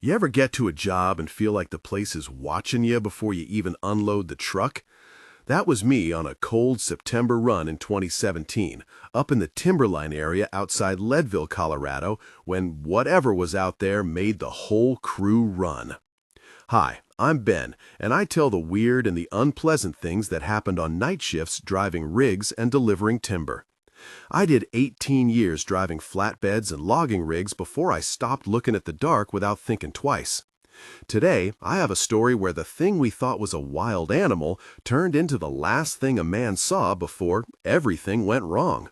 You ever get to a job and feel like the place is watching you before you even unload the truck? That was me on a cold September run in 2017, up in the Timberline area outside Leadville, Colorado, when whatever was out there made the whole crew run. Hi, I'm Ben, and I tell the weird and the unpleasant things that happened on night shifts driving rigs and delivering timber. I did 18 years driving flatbeds and logging rigs before I stopped looking at the dark without thinking twice. Today, I have a story where the thing we thought was a wild animal turned into the last thing a man saw before everything went wrong.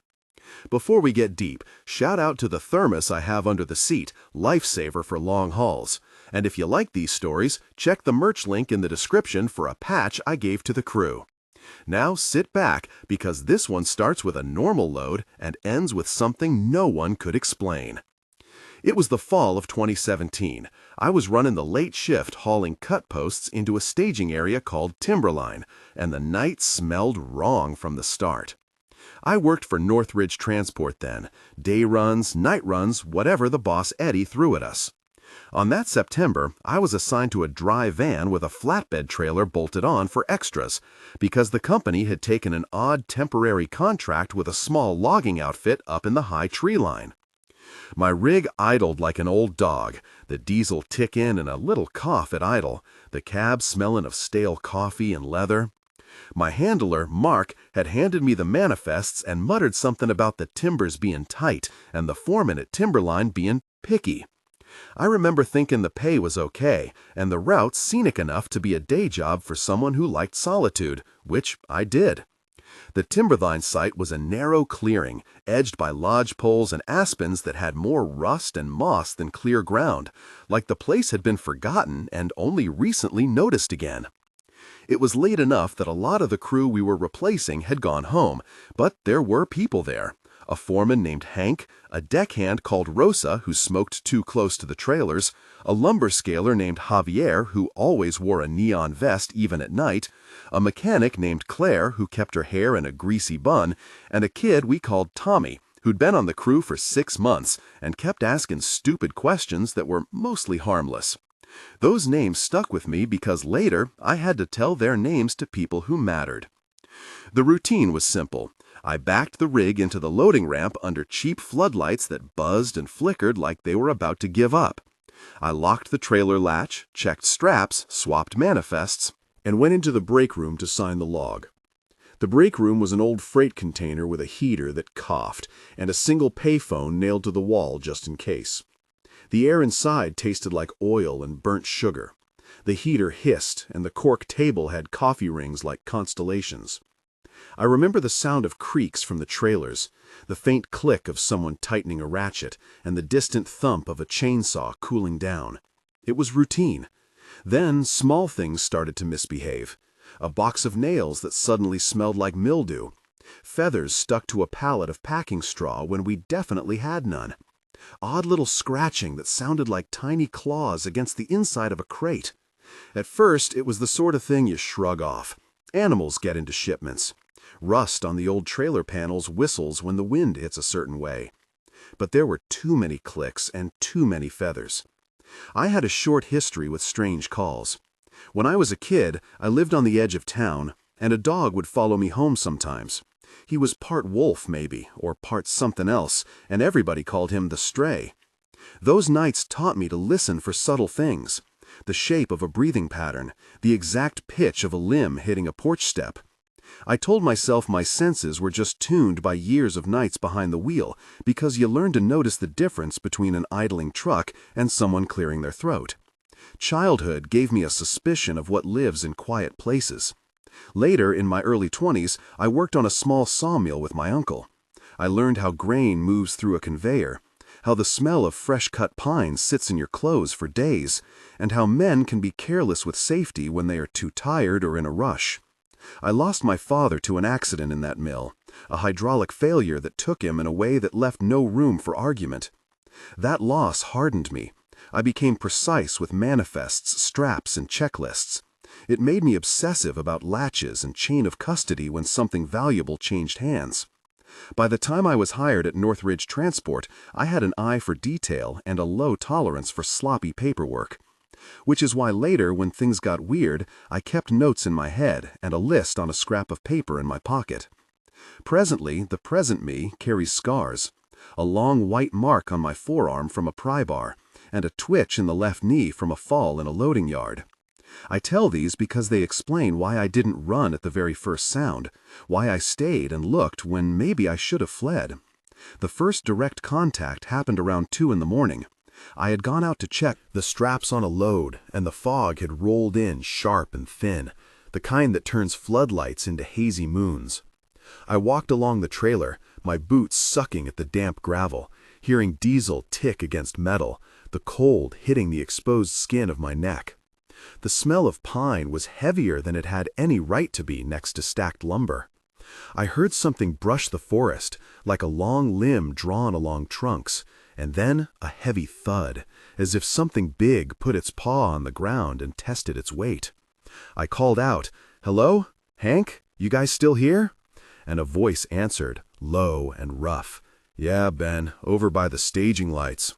Before we get deep, shout out to the thermos I have under the seat, lifesaver for long hauls. And if you like these stories, check the merch link in the description for a patch I gave to the crew. Now sit back, because this one starts with a normal load and ends with something no one could explain. It was the fall of 2017. I was running the late shift hauling cut posts into a staging area called Timberline, and the night smelled wrong from the start. I worked for Northridge Transport then, day runs, night runs, whatever the boss Eddie threw at us. On that September, I was assigned to a dry van with a flatbed trailer bolted on for extras, because the company had taken an odd temporary contract with a small logging outfit up in the high tree line. My rig idled like an old dog, the diesel tick in and a little cough at idle, the cab smelling of stale coffee and leather. My handler, Mark, had handed me the manifests and muttered something about the timbers being tight and the foreman at Timberline being picky. I remember thinking the pay was okay, and the route scenic enough to be a day job for someone who liked solitude, which I did. The Timberline site was a narrow clearing, edged by lodge poles and aspens that had more rust and moss than clear ground, like the place had been forgotten and only recently noticed again. It was late enough that a lot of the crew we were replacing had gone home, but there were people there. A foreman named Hank, a deckhand called Rosa who smoked too close to the trailers, a lumber scaler named Javier who always wore a neon vest even at night, a mechanic named Claire who kept her hair in a greasy bun, and a kid we called Tommy who'd been on the crew for 6 months and kept asking stupid questions that were mostly harmless. Those names stuck with me because later I had to tell their names to people who mattered. The routine was simple. I backed the rig into the loading ramp under cheap floodlights that buzzed and flickered like they were about to give up. I locked the trailer latch, checked straps, swapped manifests, and went into the break room to sign the log. The break room was an old freight container with a heater that coughed and a single payphone nailed to the wall just in case. The air inside tasted like oil and burnt sugar. The heater hissed, and the cork table had coffee rings like constellations. I remember the sound of creaks from the trailers, the faint click of someone tightening a ratchet, and the distant thump of a chainsaw cooling down. It was routine. Then small things started to misbehave. A box of nails that suddenly smelled like mildew. Feathers stuck to a pallet of packing straw when we definitely had none. Odd little scratching that sounded like tiny claws against the inside of a crate. At first, it was the sort of thing you shrug off. Animals get into shipments. Rust on the old trailer panels whistles when the wind hits a certain way. But there were too many clicks and too many feathers. I had a short history with strange calls. When I was a kid, I lived on the edge of town, and a dog would follow me home sometimes. He was part wolf, maybe, or part something else, and everybody called him the Stray. Those nights taught me to listen for subtle things. The shape of a breathing pattern, the exact pitch of a limb hitting a porch step. I told myself my senses were just tuned by years of nights behind the wheel, because you learn to notice the difference between an idling truck and someone clearing their throat. Childhood gave me a suspicion of what lives in quiet places. Later, in my early 20s, I worked on a small sawmill with my uncle. I learned how grain moves through a conveyor, how the smell of fresh-cut pine sits in your clothes for days, and how men can be careless with safety when they are too tired or in a rush. I lost my father to an accident in that mill, a hydraulic failure that took him in a way that left no room for argument. That loss hardened me. I became precise with manifests, straps, and checklists. It made me obsessive about latches and chain of custody when something valuable changed hands. By the time I was hired at Northridge Transport, I had an eye for detail and a low tolerance for sloppy paperwork. Which is why later, when things got weird, I kept notes in my head and a list on a scrap of paper in my pocket. Presently, the present me carries scars. A long white mark on my forearm from a pry bar, and a twitch in the left knee from a fall in a loading yard. I tell these because they explain why I didn't run at the very first sound, why I stayed and looked when maybe I should have fled. The first direct contact happened around 2 in the morning. I had gone out to check The straps on a load, and the fog had rolled in sharp and thin, the kind that turns floodlights into hazy moons. I walked along the trailer, my boots sucking at the damp gravel, hearing diesel tick against metal, the cold hitting the exposed skin of my neck. The smell of pine was heavier than it had any right to be next to stacked lumber. I heard something brush the forest, like a long limb drawn along trunks, and then a heavy thud, as if something big put its paw on the ground and tested its weight. I called out, "Hello? Hank? You guys still here?" And a voice answered, low and rough, "Yeah, Ben, over by the staging lights."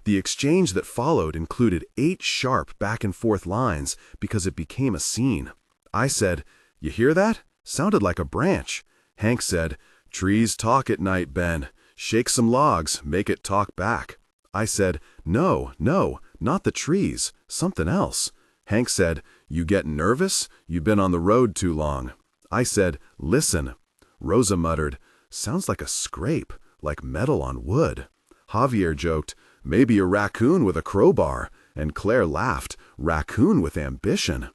The exchange that followed included 8 sharp back-and-forth lines because it became a scene. I said, "You hear that? Sounded like a branch." Hank said, "Trees talk at night, Ben. Shake some logs, make it talk back." I said, No, not the trees, something else." Hank said, "You getting nervous? You've been on the road too long." I said, "Listen." Rosa muttered, "Sounds like a scrape, like metal on wood." Javier joked, "Maybe a raccoon with a crowbar," and Claire laughed, "Raccoon with ambition."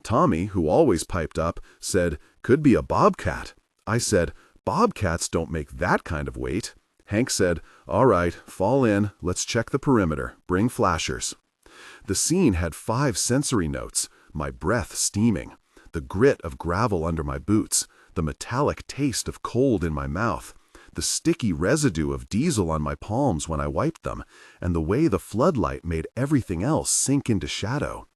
Tommy, who always piped up, said, "Could be a bobcat." I said, "Bobcats don't make that kind of weight." Hank said, "All right, fall in, let's check the perimeter, bring flashers." The scene had 5 sensory notes, my breath steaming, the grit of gravel under my boots, the metallic taste of cold in my mouth, the sticky residue of diesel on my palms when I wiped them, and the way the floodlight made everything else sink into shadow.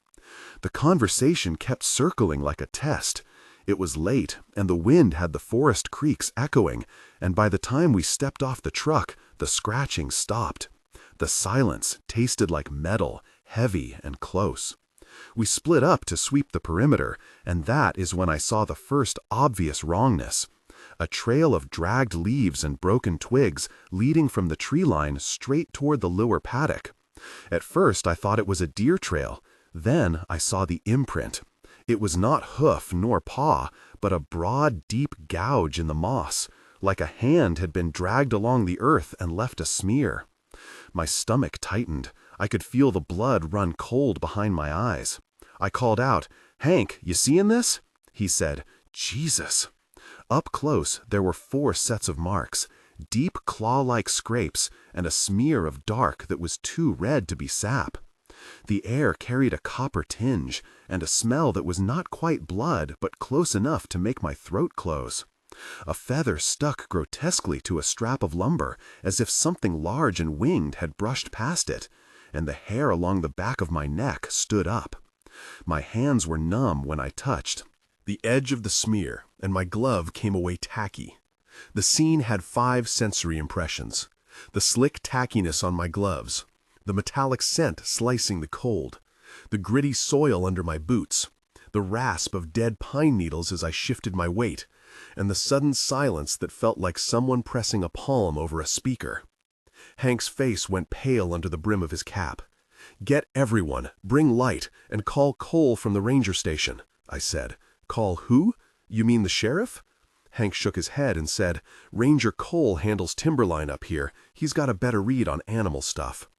The conversation kept circling like a test. It was late, and the wind had the forest creaks echoing, and by the time we stepped off the truck, the scratching stopped. The silence tasted like metal, heavy and close. We split up to sweep the perimeter, and that is when I saw the first obvious wrongness. A trail of dragged leaves and broken twigs leading from the tree line straight toward the lower paddock. At first I thought it was a deer trail. Then I saw the imprint. It was not hoof nor paw, but a broad, deep gouge in the moss, like a hand had been dragged along the earth and left a smear. My stomach tightened. I could feel the blood run cold behind my eyes. I called out, "Hank, you seeing this?" He said, "Jesus." Up close, there were 4 sets of marks, deep claw-like scrapes, and a smear of dark that was too red to be sap. The air carried a copper tinge, and a smell that was not quite blood, but close enough to make my throat close. A feather stuck grotesquely to a strap of lumber, as if something large and winged had brushed past it, and the hair along the back of my neck stood up. My hands were numb when I touched the edge of the smear, and my glove came away tacky. The scene had 5 sensory impressions. The slick tackiness on my gloves, the metallic scent slicing the cold, the gritty soil under my boots, the rasp of dead pine needles as I shifted my weight, and the sudden silence that felt like someone pressing a palm over a speaker. Hank's face went pale under the brim of his cap. "Get everyone, bring light, and call Cole from the ranger station," I said. "Call who? You mean the sheriff?" Hank shook his head and said, "Ranger Cole handles Timberline up here. He's got a better read on animal stuff."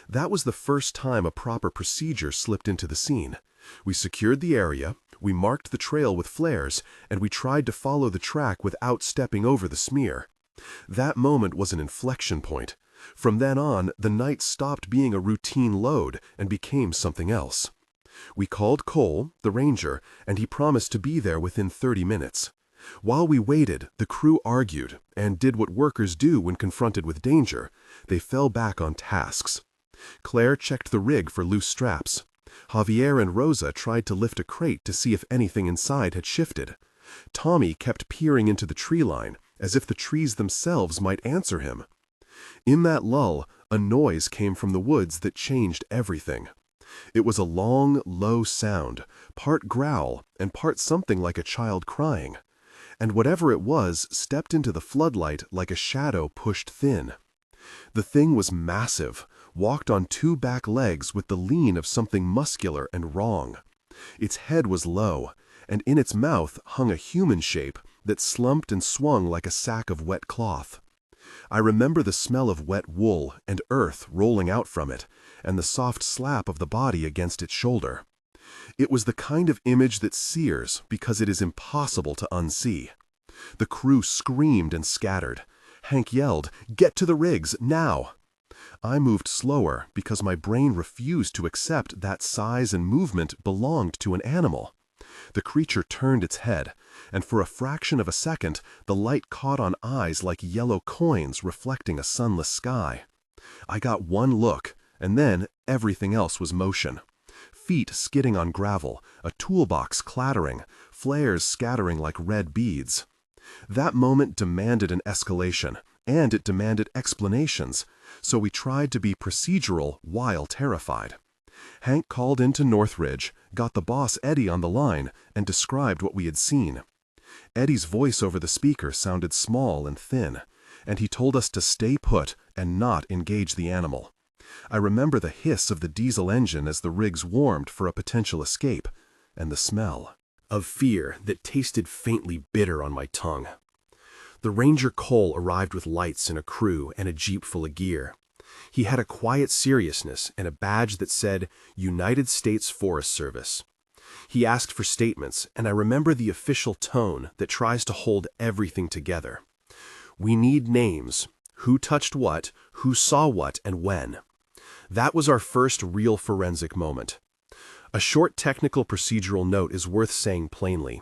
That was the first time a proper procedure slipped into the scene. We secured the area, we marked the trail with flares, and we tried to follow the track without stepping over the smear. That moment was an inflection point. From then on, the night stopped being a routine load and became something else. We called Cole, the ranger, and he promised to be there within 30 minutes. While we waited, the crew argued and did what workers do when confronted with danger. They fell back on tasks. Claire checked the rig for loose straps. Javier and Rosa tried to lift a crate to see if anything inside had shifted. Tommy kept peering into the tree line, as if the trees themselves might answer him. In that lull, a noise came from the woods that changed everything. It was a long, low sound, part growl and part something like a child crying. And whatever it was stepped into the floodlight like a shadow pushed thin. The thing was massive, walked on two back legs with the lean of something muscular and wrong. Its head was low, and in its mouth hung a human shape that slumped and swung like a sack of wet cloth. I remember the smell of wet wool and earth rolling out from it, and the soft slap of the body against its shoulder. It was the kind of image that sears because it is impossible to unsee. The crew screamed and scattered. Hank yelled, "Get to the rigs, now!" I moved slower because my brain refused to accept that size and movement belonged to an animal. The creature turned its head, and for a fraction of a second, the light caught on eyes like yellow coins reflecting a sunless sky. I got one look, and then everything else was motion. Feet skidding on gravel, a toolbox clattering, flares scattering like red beads. That moment demanded an escalation, and it demanded explanations, so we tried to be procedural while terrified. Hank called into Northridge, got the boss Eddie on the line, and described what we had seen. Eddie's voice over the speaker sounded small and thin, and he told us to stay put and not engage the animal. I remember the hiss of the diesel engine as the rigs warmed for a potential escape, and the smell of fear that tasted faintly bitter on my tongue. The Ranger Cole arrived with lights and a crew and a jeep full of gear. He had a quiet seriousness and a badge that said United States Forest Service. He asked for statements, and I remember the official tone that tries to hold everything together. We need names, who touched what, who saw what, and when. That was our first real forensic moment. A short technical procedural note is worth saying plainly.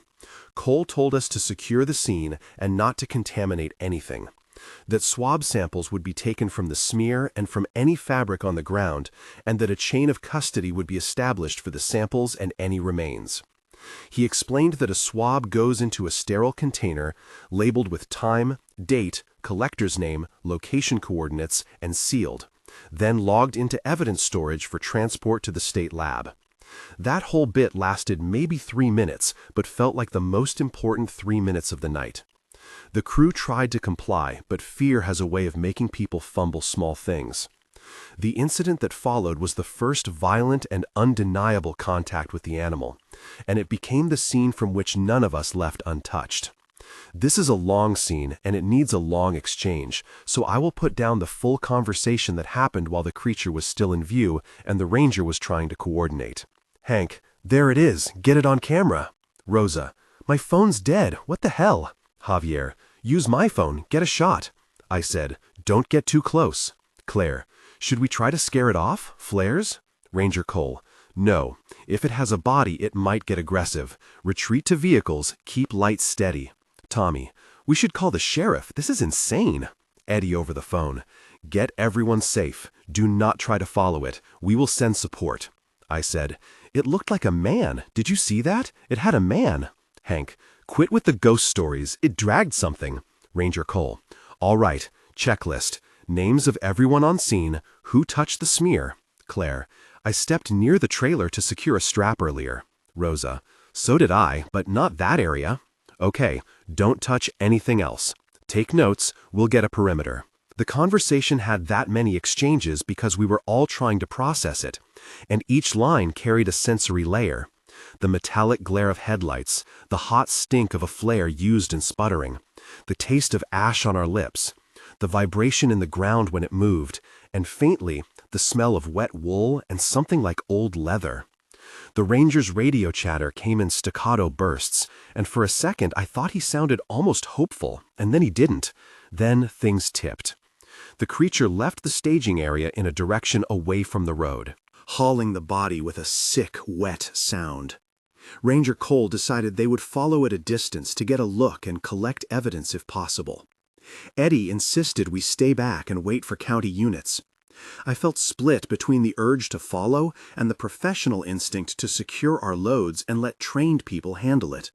Cole told us to secure the scene and not to contaminate anything. That swab samples would be taken from the smear and from any fabric on the ground, and that a chain of custody would be established for the samples and any remains. He explained that a swab goes into a sterile container labeled with time, date, collector's name, location coordinates, and sealed, then logged into evidence storage for transport to the state lab. That whole bit lasted maybe 3 minutes, but felt like the most important 3 minutes of the night. The crew tried to comply, but fear has a way of making people fumble small things. The incident that followed was the first violent and undeniable contact with the animal, and it became the scene from which none of us left untouched. This is a long scene, and it needs a long exchange, so I will put down the full conversation that happened while the creature was still in view and the ranger was trying to coordinate. Hank, there it is, get it on camera. Rosa, my phone's dead, what the hell? Javier, use my phone, get a shot. I said, don't get too close. Claire, should we try to scare it off? Flares? Ranger Cole, no. If it has a body, it might get aggressive. Retreat to vehicles, keep lights steady. Tommy, we should call the sheriff, this is insane. Eddie over the phone, get everyone safe. Do not try to follow it. We will send support. I said, it looked like a man. Did you see that? It had a man. Hank, quit with the ghost stories. It dragged something. Ranger Cole, all right. Checklist. Names of everyone on scene. Who touched the smear? Claire, I stepped near the trailer to secure a strap earlier. Rosa, so did I, but not that area. Okay, don't touch anything else. Take notes. We'll get a perimeter. The conversation had that many exchanges because we were all trying to process it, and each line carried a sensory layer. The metallic glare of headlights, the hot stink of a flare used in sputtering, the taste of ash on our lips, the vibration in the ground when it moved, and faintly, the smell of wet wool and something like old leather. The ranger's radio chatter came in staccato bursts, and for a second I thought he sounded almost hopeful, and then he didn't. Then things tipped. The creature left the staging area in a direction away from the road, hauling the body with a sick, wet sound. Ranger Cole decided they would follow at a distance to get a look and collect evidence if possible. Eddie insisted we stay back and wait for county units. I felt split between the urge to follow and the professional instinct to secure our loads and let trained people handle it.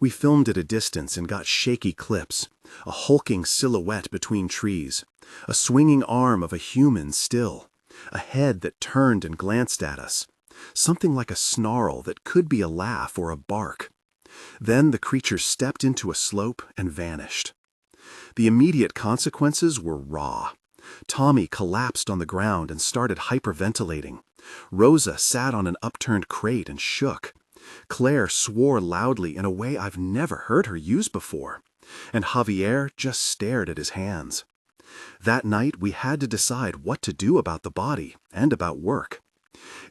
We filmed at a distance and got shaky clips, a hulking silhouette between trees, a swinging arm of a human still, a head that turned and glanced at us, something like a snarl that could be a laugh or a bark. Then the creature stepped into a slope and vanished. The immediate consequences were raw. Tommy collapsed on the ground and started hyperventilating. Rosa sat on an upturned crate and shook. Claire swore loudly in a way I've never heard her use before, and Javier just stared at his hands. That night we had to decide what to do about the body and about work.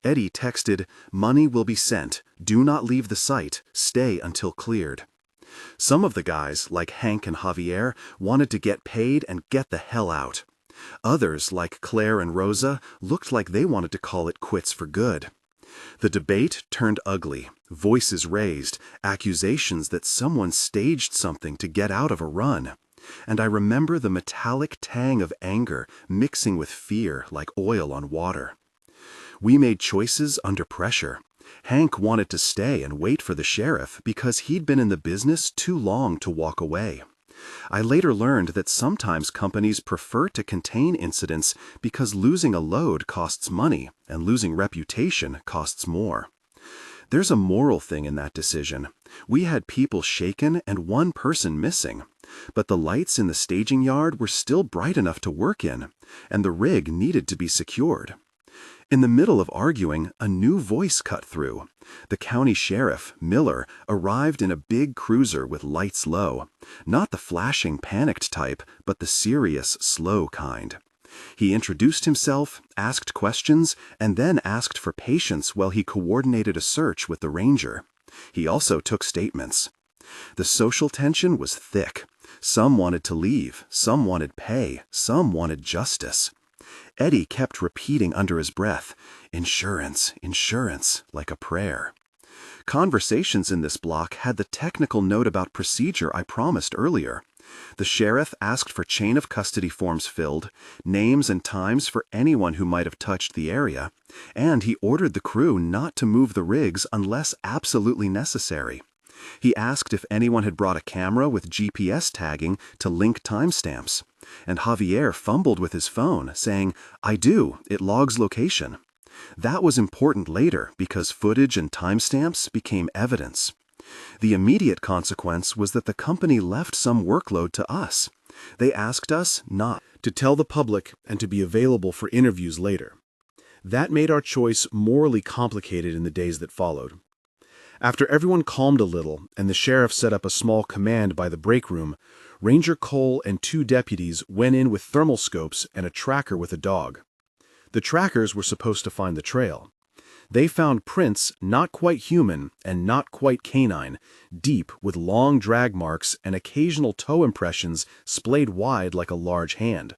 Eddie texted, "Money will be sent. Do not leave the site. Stay until cleared." Some of the guys, like Hank and Javier, wanted to get paid and get the hell out. Others, like Claire and Rosa, looked like they wanted to call it quits for good. The debate turned ugly, voices raised, accusations that someone staged something to get out of a run. And I remember the metallic tang of anger mixing with fear like oil on water. We made choices under pressure. Hank wanted to stay and wait for the sheriff because he'd been in the business too long to walk away. I later learned that sometimes companies prefer to contain incidents because losing a load costs money and losing reputation costs more. There's a moral thing in that decision. We had people shaken and one person missing, but the lights in the staging yard were still bright enough to work in, and the rig needed to be secured. In the middle of arguing, a new voice cut through. The county sheriff, Miller, arrived in a big cruiser with lights low. Not the flashing, panicked type, but the serious, slow kind. He introduced himself, asked questions, and then asked for patience while he coordinated a search with the ranger. He also took statements. The social tension was thick. Some wanted to leave, some wanted pay, some wanted justice. Eddie kept repeating under his breath, "Insurance, insurance," like a prayer. Conversations in this block had the technical note about procedure I promised earlier. The sheriff asked for chain of custody forms filled, names and times for anyone who might have touched the area, and he ordered the crew not to move the rigs unless absolutely necessary. He asked if anyone had brought a camera with GPS tagging to link timestamps, and Javier fumbled with his phone, saying, "I do, it logs location." That was important later because footage and timestamps became evidence. The immediate consequence was that the company left some workload to us. They asked us not to tell the public and to be available for interviews later. That made our choice morally complicated in the days that followed. After everyone calmed a little and the sheriff set up a small command by the break room, Ranger Cole and 2 deputies went in with thermal scopes and a tracker with a dog. The trackers were supposed to find the trail. They found prints not quite human and not quite canine, deep with long drag marks and occasional toe impressions splayed wide like a large hand.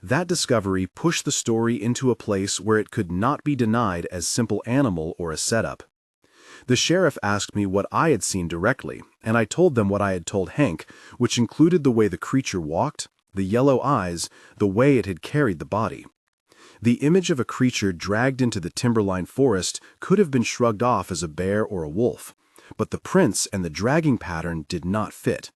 That discovery pushed the story into a place where it could not be denied as simple animal or a setup. The sheriff asked me what I had seen directly, and I told them what I had told Hank, which included the way the creature walked, the yellow eyes, the way it had carried the body. The image of a creature dragged into the Timberline forest could have been shrugged off as a bear or a wolf, but the prints and the dragging pattern did not fit.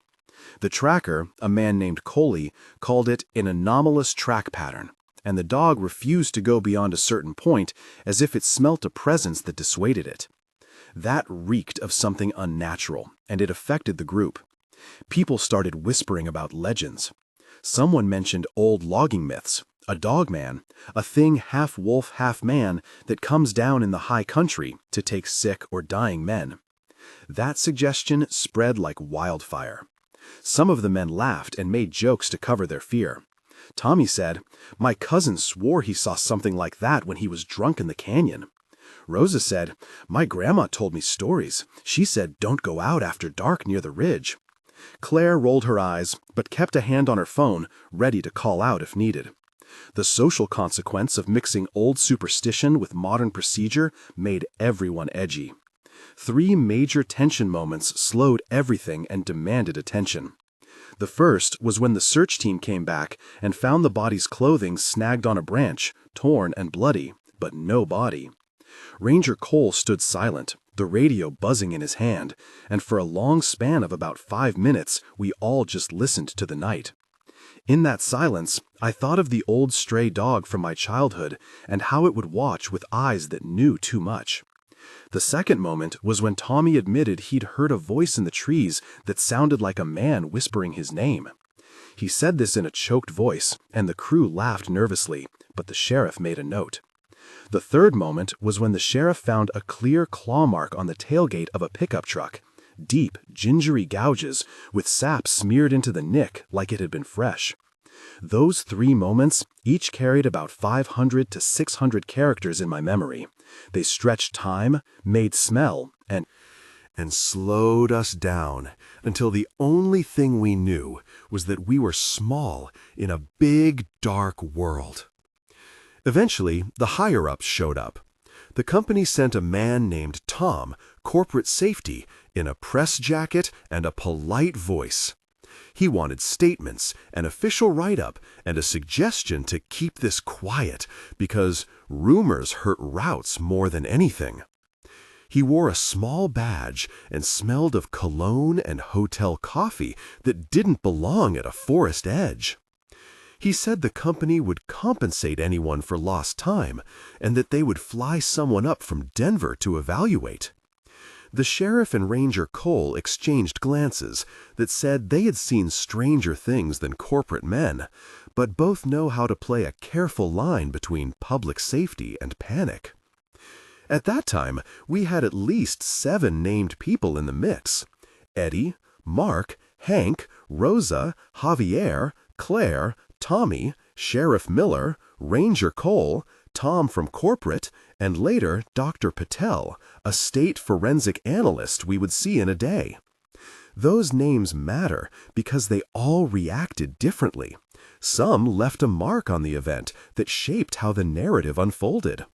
The tracker, a man named Coley, called it an anomalous track pattern, and the dog refused to go beyond a certain point as if it smelt a presence that dissuaded it. That reeked of something unnatural, and it affected the group. People started whispering about legends. Someone mentioned old logging myths, a dogman, a thing half wolf, half man that comes down in the high country to take sick or dying men. That suggestion spread like wildfire. Some of the men laughed and made jokes to cover their fear. Tommy said, "My cousin swore he saw something like that when he was drunk in the canyon." Rosa said, "My grandma told me stories. She said don't go out after dark near the ridge." Claire rolled her eyes, but kept a hand on her phone, ready to call out if needed. The social consequence of mixing old superstition with modern procedure made everyone edgy. 3 major tension moments slowed everything and demanded attention. The first was when the search team came back and found the body's clothing snagged on a branch, torn and bloody, but no body. Ranger Cole stood silent, the radio buzzing in his hand, and for a long span of about 5 minutes, we all just listened to the night. In that silence, I thought of the old stray dog from my childhood and how it would watch with eyes that knew too much. The second moment was when Tommy admitted he'd heard a voice in the trees that sounded like a man whispering his name. He said this in a choked voice, and the crew laughed nervously, but the sheriff made a note. The third moment was when the sheriff found a clear claw mark on the tailgate of a pickup truck, deep, gingery gouges with sap smeared into the nick like it had been fresh. Those 3 moments each carried about 500 to 600 characters in my memory. They stretched time, made smell, and slowed us down until the only thing we knew was that we were small in a big, dark world. Eventually, the higher-ups showed up. The company sent a man named Tom, corporate safety, in a press jacket and a polite voice. He wanted statements, an official write-up, and a suggestion to keep this quiet because rumors hurt routes more than anything. He wore a small badge and smelled of cologne and hotel coffee that didn't belong at a forest edge. He said the company would compensate anyone for lost time and that they would fly someone up from Denver to evaluate. The sheriff and Ranger Cole exchanged glances that said they had seen stranger things than corporate men, but both know how to play a careful line between public safety and panic. At that time, we had at least 7 named people in the mix: Eddie, Mark, Hank, Rosa, Javier, Claire, Tommy, Sheriff Miller, Ranger Cole, Tom from corporate, and later Dr. Patel, a state forensic analyst we would see in a day. Those names matter because they all reacted differently. Some left a mark on the event that shaped how the narrative unfolded.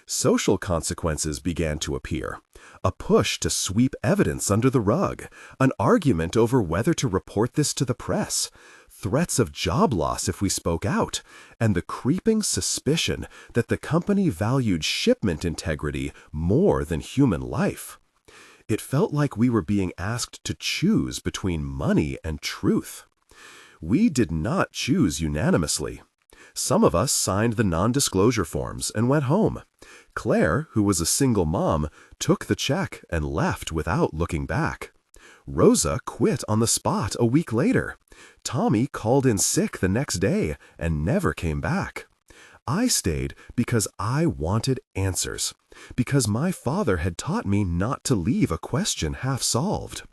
Social consequences began to appear. A push to sweep evidence under the rug, an argument over whether to report this to the press, threats of job loss if we spoke out, and the creeping suspicion that the company valued shipment integrity more than human life. It felt like we were being asked to choose between money and truth. We did not choose unanimously. Some of us signed the non-disclosure forms and went home. Claire, who was a single mom, took the check and left without looking back. Rosa quit on the spot a week later. Tommy called in sick the next day and never came back. I stayed because I wanted answers, because my father had taught me not to leave a question half-solved.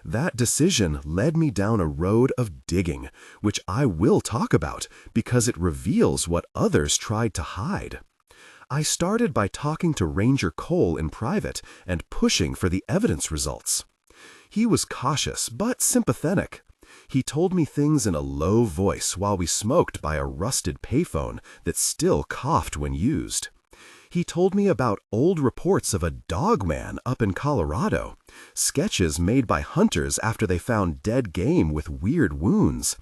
That decision led me down a road of digging, which I will talk about because it reveals what others tried to hide. I started by talking to Ranger Cole in private and pushing for the evidence results. He was cautious but sympathetic. He told me things in a low voice while we smoked by a rusted payphone that still coughed when used. He told me about old reports of a Dogman up in Colorado, sketches made by hunters after they found dead game with weird wounds,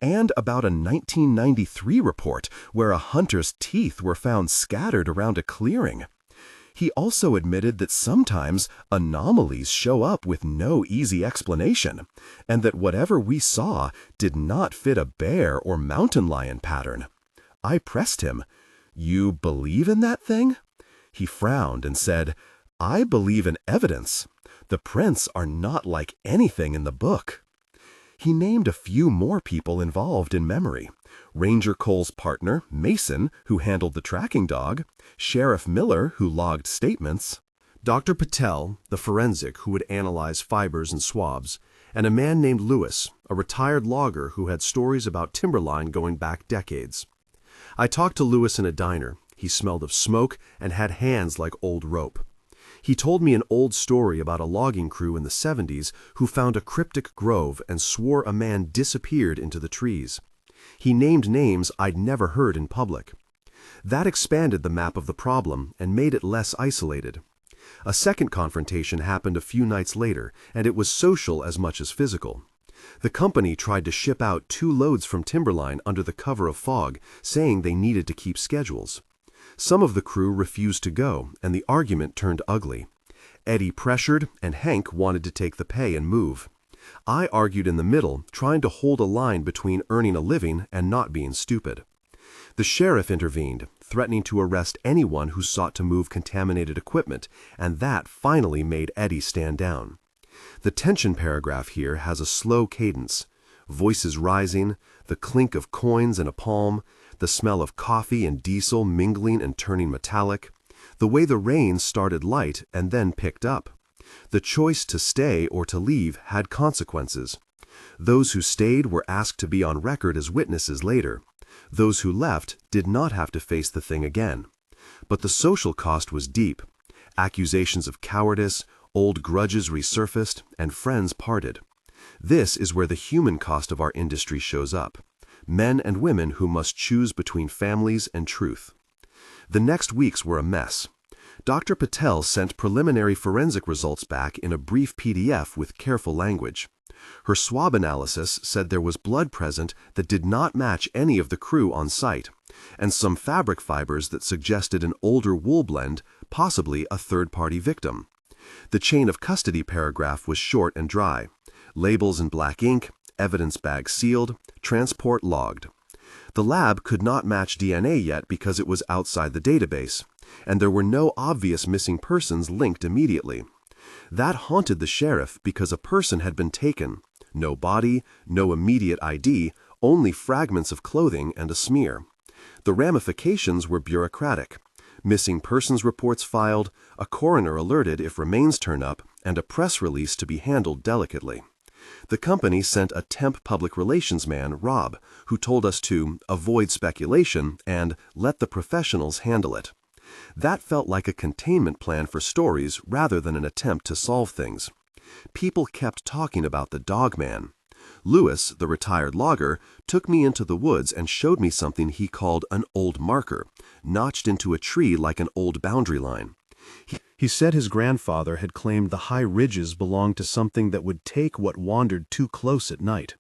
and about a 1993 report where a hunter's teeth were found scattered around a clearing. He also admitted that sometimes anomalies show up with no easy explanation, and that whatever we saw did not fit a bear or mountain lion pattern. I pressed him, "You believe in that thing?" He frowned and said, "I believe in evidence. The prints are not like anything in the book." He named a few more people involved in memory. Ranger Cole's partner, Mason, who handled the tracking dog, Sheriff Miller, who logged statements, Dr. Patel, the forensic who would analyze fibers and swabs, and a man named Lewis, a retired logger who had stories about Timberline going back decades. I talked to Lewis in a diner. He smelled of smoke and had hands like old rope. He told me an old story about a logging crew in the 70s who found a cryptic grove and swore a man disappeared into the trees. He named names I'd never heard in public. That expanded the map of the problem and made it less isolated. A second confrontation happened a few nights later, and it was social as much as physical. The company tried to ship out 2 loads from Timberline under the cover of fog, saying they needed to keep schedules. Some of the crew refused to go, and the argument turned ugly. Eddie pressured, and Hank wanted to take the pay and move. I argued in the middle, trying to hold a line between earning a living and not being stupid. The sheriff intervened, threatening to arrest anyone who sought to move contaminated equipment, and that finally made Eddie stand down. The tension paragraph here has a slow cadence. Voices rising, the clink of coins in a palm, the smell of coffee and diesel mingling and turning metallic, the way the rain started light and then picked up. The choice to stay or to leave had consequences. Those who stayed were asked to be on record as witnesses later. Those who left did not have to face the thing again. But the social cost was deep. Accusations of cowardice, old grudges resurfaced, and friends parted. This is where the human cost of our industry shows up. Men and women who must choose between families and truth. The next weeks were a mess. Dr. Patel sent preliminary forensic results back in a brief PDF with careful language. Her swab analysis said there was blood present that did not match any of the crew on site, and some fabric fibers that suggested an older wool blend, possibly a third-party victim. The chain of custody paragraph was short and dry. Labels in black ink, evidence bag sealed, transport logged. The lab could not match DNA yet because it was outside the database, and there were no obvious missing persons linked immediately. That haunted the sheriff because a person had been taken. No body, no immediate ID, only fragments of clothing and a smear. The ramifications were bureaucratic. Missing persons reports filed, a coroner alerted if remains turn up, and a press release to be handled delicately. The company sent a temp public relations man, Rob, who told us to avoid speculation and let the professionals handle it. That felt like a containment plan for stories rather than an attempt to solve things. People kept talking about the Dogman. Lewis, the retired logger, took me into the woods and showed me something he called an old marker, notched into a tree like an old boundary line. He said his grandfather had claimed the high ridges belonged to something that would take what wandered too close at night.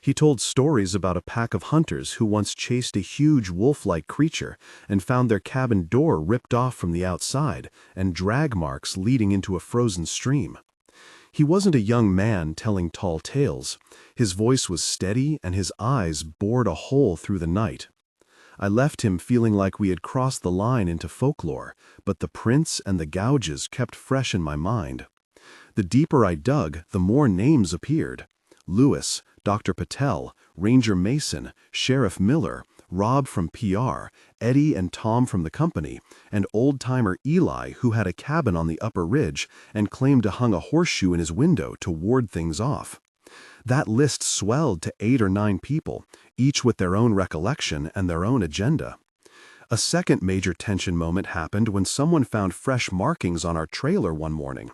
He told stories about a pack of hunters who once chased a huge wolf-like creature and found their cabin door ripped off from the outside and drag marks leading into a frozen stream. He wasn't a young man telling tall tales. His voice was steady and his eyes bored a hole through the night. I left him feeling like we had crossed the line into folklore, but the prints and the gouges kept fresh in my mind. The deeper I dug, the more names appeared. Lewis, Dr. Patel, Ranger Mason, Sheriff Miller, Rob from PR, Eddie and Tom from the company, and old-timer Eli, who had a cabin on the upper ridge and claimed to hung a horseshoe in his window to ward things off. That list swelled to 8 or 9 people, each with their own recollection and their own agenda. A second major tension moment happened when someone found fresh markings on our trailer one morning.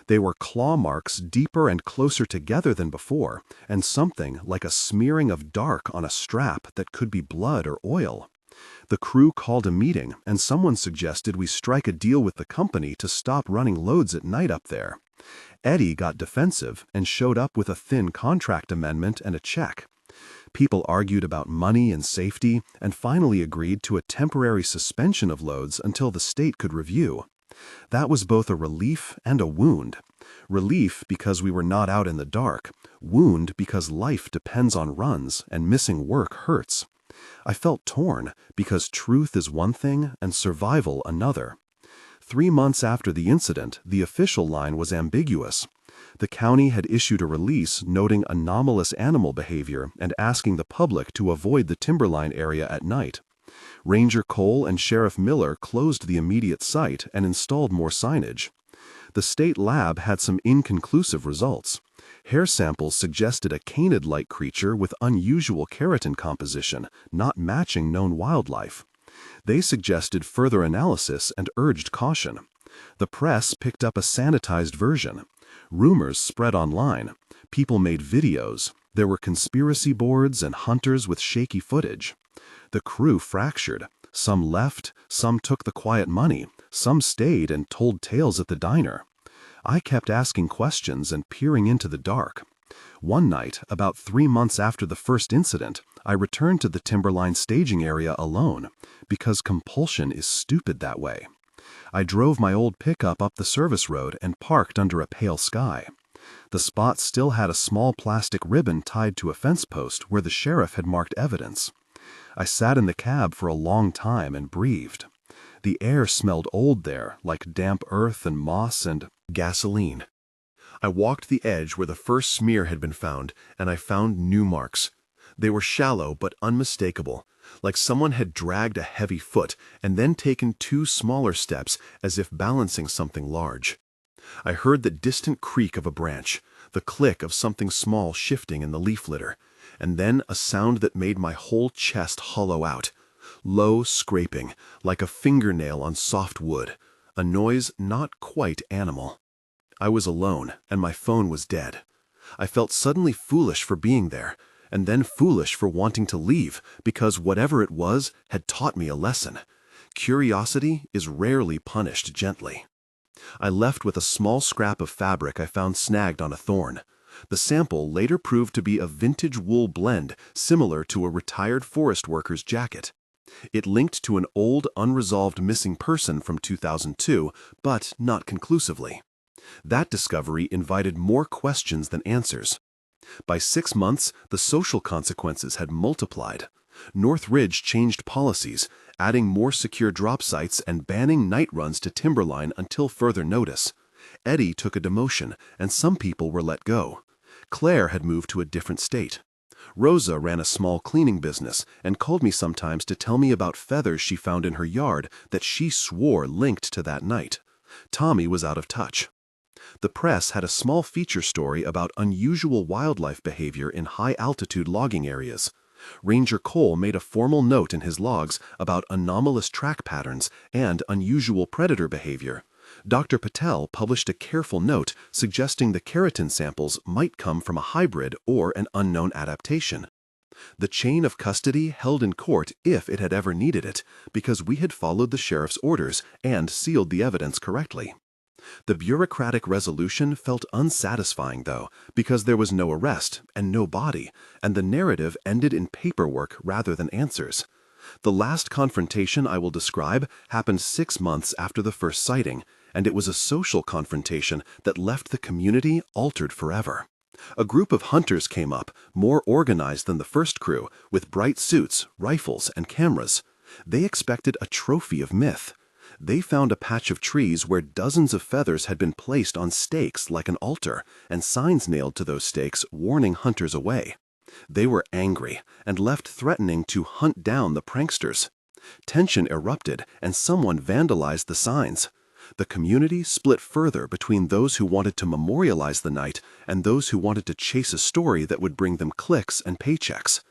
They were claw marks deeper and closer together than before, and something like a smearing of dark on a strap that could be blood or oil. The crew called a meeting, and someone suggested we strike a deal with the company to stop running loads at night up there. Eddie got defensive and showed up with a thin contract amendment and a check. People argued about money and safety and finally agreed to a temporary suspension of loads until the state could review. That was both a relief and a wound. Relief because we were not out in the dark, wound because life depends on runs and missing work hurts. I felt torn because truth is one thing and survival another. 3 months after the incident, the official line was ambiguous. The county had issued a release noting anomalous animal behavior and asking the public to avoid the Timberline area at night. Ranger Cole and Sheriff Miller closed the immediate site and installed more signage. The state lab had some inconclusive results. Hair samples suggested a canid-like creature with unusual keratin composition, not matching known wildlife. They suggested further analysis and urged caution. The press picked up a sanitized version. Rumors spread online. People made videos. There were conspiracy boards and hunters with shaky footage. The crew fractured. Some left, some took the quiet money, some stayed and told tales at the diner. I kept asking questions and peering into the dark. One night, about 3 months after the first incident, I returned to the Timberline staging area alone, because compulsion is stupid that way. I drove my old pickup up the service road and parked under a pale sky. The spot still had a small plastic ribbon tied to a fence post where the sheriff had marked evidence. I sat in the cab for a long time and breathed. The air smelled old there, like damp earth and moss and Gasoline. I walked the edge where the first smear had been found, and I found new marks. They were shallow but unmistakable, like someone had dragged a heavy foot and then taken 2 smaller steps as if balancing something large. I heard the distant creak of a branch, the click of something small shifting in the leaf litter, and then a sound that made my whole chest hollow out. Low scraping, like a fingernail on soft wood, a noise not quite animal. I was alone, and my phone was dead. I felt suddenly foolish for being there, and then foolish for wanting to leave, because whatever it was had taught me a lesson. Curiosity is rarely punished gently. I left with a small scrap of fabric I found snagged on a thorn. The sample later proved to be a vintage wool blend similar to a retired forest worker's jacket. It linked to an old, unresolved missing person from 2002, but not conclusively. That discovery invited more questions than answers. By 6 months, the social consequences had multiplied. North Ridge changed policies, adding more secure drop sites and banning night runs to Timberline until further notice. Eddie took a demotion, and some people were let go. Claire had moved to a different state. Rosa ran a small cleaning business and called me sometimes to tell me about feathers she found in her yard that she swore linked to that night. Tommy was out of touch. The press had a small feature story about unusual wildlife behavior in high-altitude logging areas. Ranger Cole made a formal note in his logs about anomalous track patterns and unusual predator behavior. Dr. Patel published a careful note suggesting the keratin samples might come from a hybrid or an unknown adaptation. The chain of custody held in court if it had ever needed it, because we had followed the sheriff's orders and sealed the evidence correctly. The bureaucratic resolution felt unsatisfying, though, because there was no arrest and no body, and the narrative ended in paperwork rather than answers. The last confrontation I will describe happened 6 months after the first sighting, and it was a social confrontation that left the community altered forever. A group of hunters came up, more organized than the first crew, with bright suits, rifles, and cameras. They expected a trophy of myth. They found a patch of trees where dozens of feathers had been placed on stakes like an altar, and signs nailed to those stakes warning hunters away. They were angry and left threatening to hunt down the pranksters. Tension erupted, and someone vandalized the signs. The community split further between those who wanted to memorialize the night and those who wanted to chase a story that would bring them clicks and paychecks.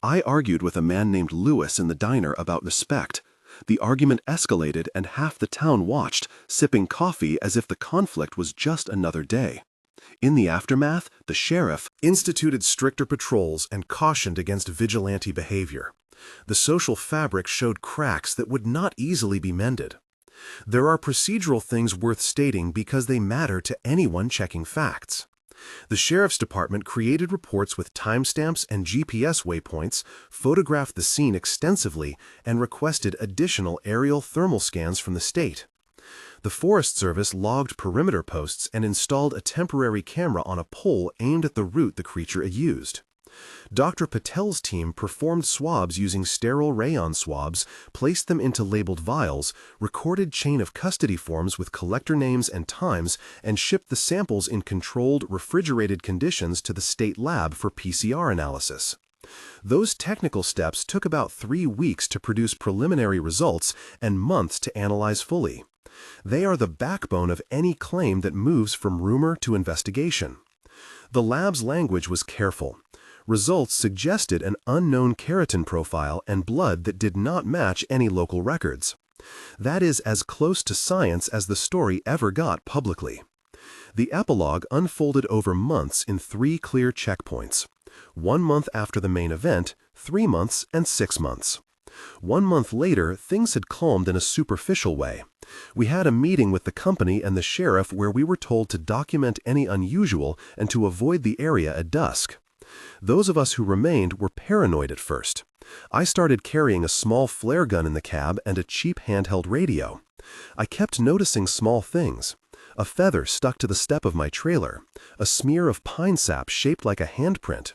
I argued with a man named Lewis in the diner about respect. The argument escalated, and half the town watched, sipping coffee as if the conflict was just another day. In the aftermath, the sheriff instituted stricter patrols and cautioned against vigilante behavior. The social fabric showed cracks that would not easily be mended. There are procedural things worth stating because they matter to anyone checking facts. The Sheriff's Department created reports with timestamps and GPS waypoints, photographed the scene extensively, and requested additional aerial thermal scans from the state. The Forest Service logged perimeter posts and installed a temporary camera on a pole aimed at the route the creature had used. Dr. Patel's team performed swabs using sterile rayon swabs, placed them into labeled vials, recorded chain of custody forms with collector names and times, and shipped the samples in controlled, refrigerated conditions to the state lab for PCR analysis. Those technical steps took about 3 weeks to produce preliminary results and months to analyze fully. They are the backbone of any claim that moves from rumor to investigation. The lab's language was careful. Results suggested an unknown keratin profile and blood that did not match any local records. That is as close to science as the story ever got publicly. The epilogue unfolded over months in 3 clear checkpoints. 1 month after the main event, 3 months, and 6 months. 1 month later, things had calmed in a superficial way. We had a meeting with the company and the sheriff where we were told to document any unusual and to avoid the area at dusk. Those of us who remained were paranoid at first. I started carrying a small flare gun in the cab and a cheap handheld radio. I kept noticing small things. A feather stuck to the step of my trailer, a smear of pine sap shaped like a handprint.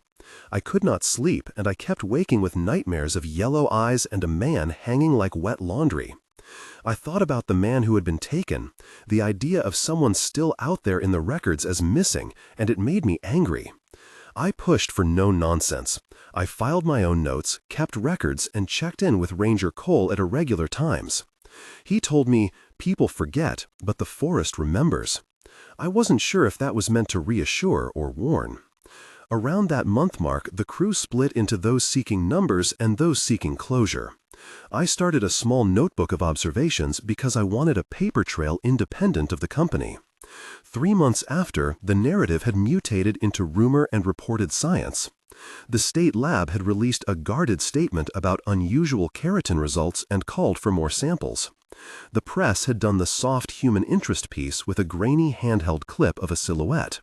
I could not sleep, and I kept waking with nightmares of yellow eyes and a man hanging like wet laundry. I thought about the man who had been taken, the idea of someone still out there in the records as missing, and it made me angry. I pushed for no nonsense. I filed my own notes, kept records, and checked in with Ranger Cole at irregular times. He told me, people forget, but the forest remembers. I wasn't sure if that was meant to reassure or warn. Around that month mark, the crew split into those seeking numbers and those seeking closure. I started a small notebook of observations because I wanted a paper trail independent of the company. 3 months after, the narrative had mutated into rumor and reported science. The state lab had released a guarded statement about unusual keratin results and called for more samples. The press had done the soft human interest piece with a grainy handheld clip of a silhouette.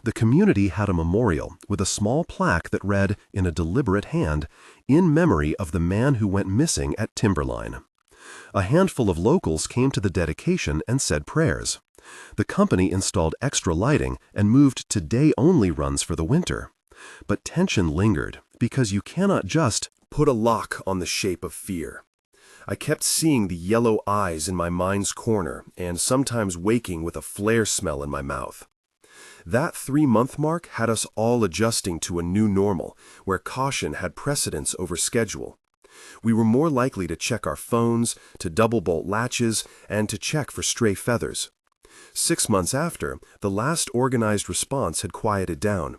The community had a memorial with a small plaque that read, in a deliberate hand, "In memory of the man who went missing at Timberline." A handful of locals came to the dedication and said prayers. The company installed extra lighting and moved to day-only runs for the winter. But tension lingered, because you cannot just put a lock on the shape of fear. I kept seeing the yellow eyes in my mind's corner and sometimes waking with a flare smell in my mouth. That 3-month mark had us all adjusting to a new normal, where caution had precedence over schedule. We were more likely to check our phones, to double-bolt latches, and to check for stray feathers. 6 months after, the last organized response had quieted down.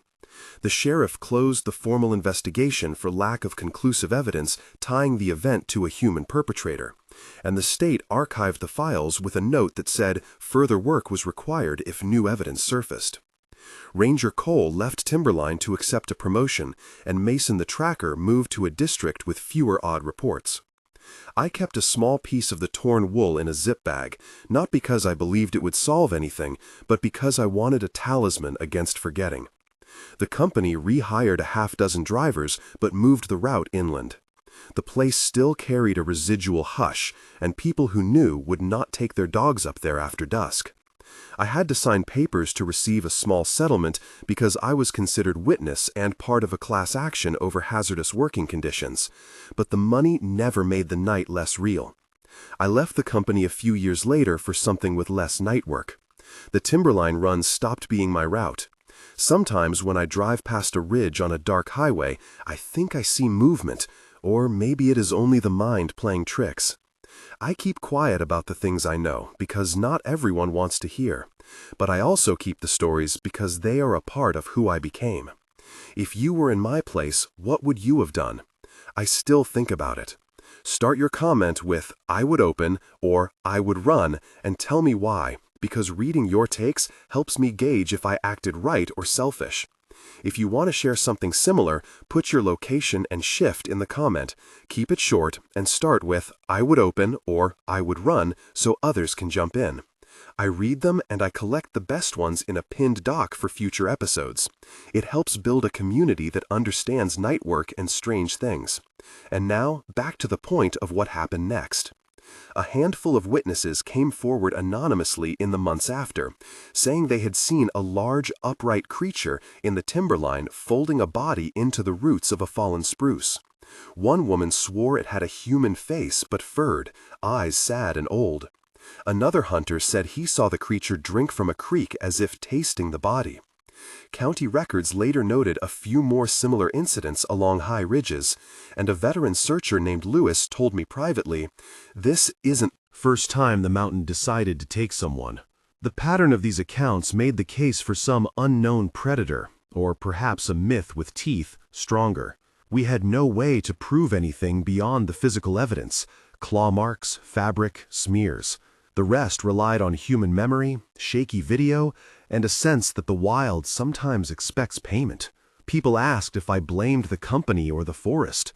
The sheriff closed the formal investigation for lack of conclusive evidence tying the event to a human perpetrator, and the state archived the files with a note that said further work was required if new evidence surfaced. Ranger Cole left Timberline to accept a promotion, and Mason the Tracker moved to a district with fewer odd reports. I kept a small piece of the torn wool in a zip bag, not because I believed it would solve anything, but because I wanted a talisman against forgetting. The company rehired a half-dozen drivers, but moved the route inland. The place still carried a residual hush, and people who knew would not take their dogs up there after dusk. I had to sign papers to receive a small settlement because I was considered witness and part of a class action over hazardous working conditions, but the money never made the night less real. I left the company a few years later for something with less night work. The Timberline runs stopped being my route. Sometimes when I drive past a ridge on a dark highway, I think I see movement, or maybe it is only the mind playing tricks. I keep quiet about the things I know because not everyone wants to hear, but I also keep the stories because they are a part of who I became. If you were in my place, what would you have done? I still think about it. Start your comment with "I would open" or "I would run" and tell me why, because reading your takes helps me gauge if I acted right or selfish. If you want to share something similar, put your location and shift in the comment. Keep it short and start with "I would open" or "I would run" so others can jump in. I read them and I collect the best ones in a pinned doc for future episodes. It helps build a community that understands night work and strange things. And now, back to the point of what happened next. A handful of witnesses came forward anonymously in the months after, saying they had seen a large, upright creature in the Timberline folding a body into the roots of a fallen spruce. One woman swore it had a human face but furred, eyes sad and old. Another hunter said he saw the creature drink from a creek as if tasting the body. County records later noted a few more similar incidents along high ridges, and a veteran searcher named Lewis told me privately, "This isn't the first time the mountain decided to take someone." The pattern of these accounts made the case for some unknown predator, or perhaps a myth with teeth, stronger. We had no way to prove anything beyond the physical evidence: claw marks, fabric, smears. The rest relied on human memory, shaky video, and a sense that the wild sometimes expects payment. People asked if I blamed the company or the forest.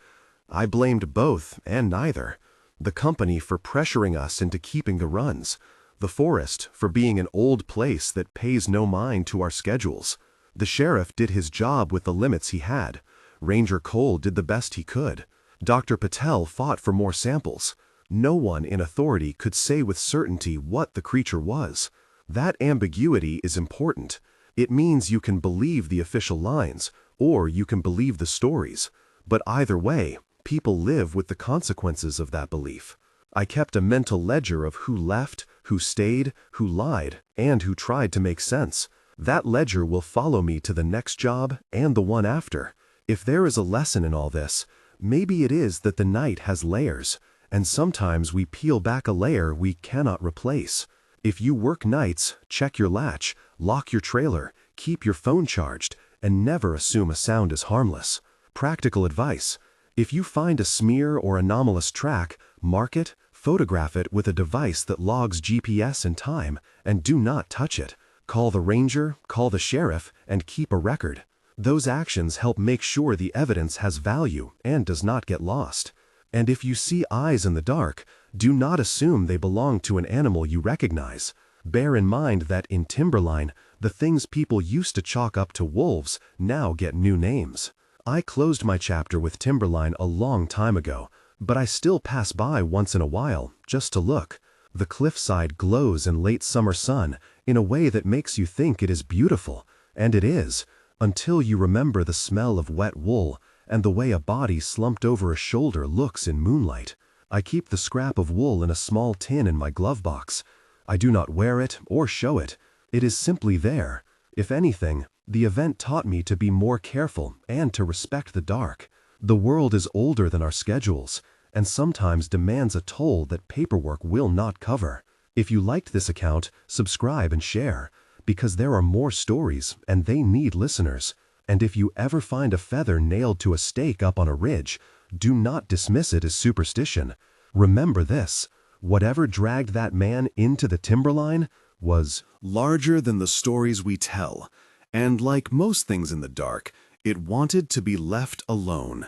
I blamed both and neither. The company for pressuring us into keeping the runs. The forest for being an old place that pays no mind to our schedules. The sheriff did his job with the limits he had. Ranger Cole did the best he could. Dr. Patel fought for more samples. No one in authority could say with certainty what the creature was. That ambiguity is important. It means you can believe the official lines, or you can believe the stories. But either way, people live with the consequences of that belief. I kept a mental ledger of who left, who stayed, who lied, and who tried to make sense. That ledger will follow me to the next job and the one after. If there is a lesson in all this, maybe it is that the night has layers, and sometimes we peel back a layer we cannot replace. If you work nights, check your latch, lock your trailer, keep your phone charged, and never assume a sound is harmless. Practical advice: if you find a smear or anomalous track, mark it, photograph it with a device that logs GPS and time, and do not touch it. Call the ranger, call the sheriff, and keep a record. Those actions help make sure the evidence has value and does not get lost. And if you see eyes in the dark, do not assume they belong to an animal you recognize. Bear in mind that in Timberline, the things people used to chalk up to wolves now get new names. I closed my chapter with Timberline a long time ago, but I still pass by once in a while, just to look. The cliffside glows in late summer sun in a way that makes you think it is beautiful, and it is, until you remember the smell of wet wool and the way a body slumped over a shoulder looks in moonlight. I keep the scrap of wool in a small tin in my glove box. I do not wear it or show it. It is simply there. If anything, the event taught me to be more careful and to respect the dark. The world is older than our schedules, and sometimes demands a toll that paperwork will not cover. If you liked this account, subscribe and share, because there are more stories and they need listeners. And if you ever find a feather nailed to a stake up on a ridge, do not dismiss it as superstition. Remember this: whatever dragged that man into the Timberline was larger than the stories we tell, and like most things in the dark, it wanted to be left alone.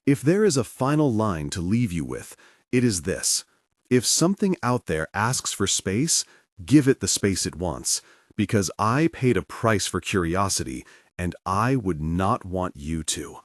If there is a final line to leave you with, it is this: if something out there asks for space, give it the space it wants, because I paid a price for curiosity, and I would not want you to.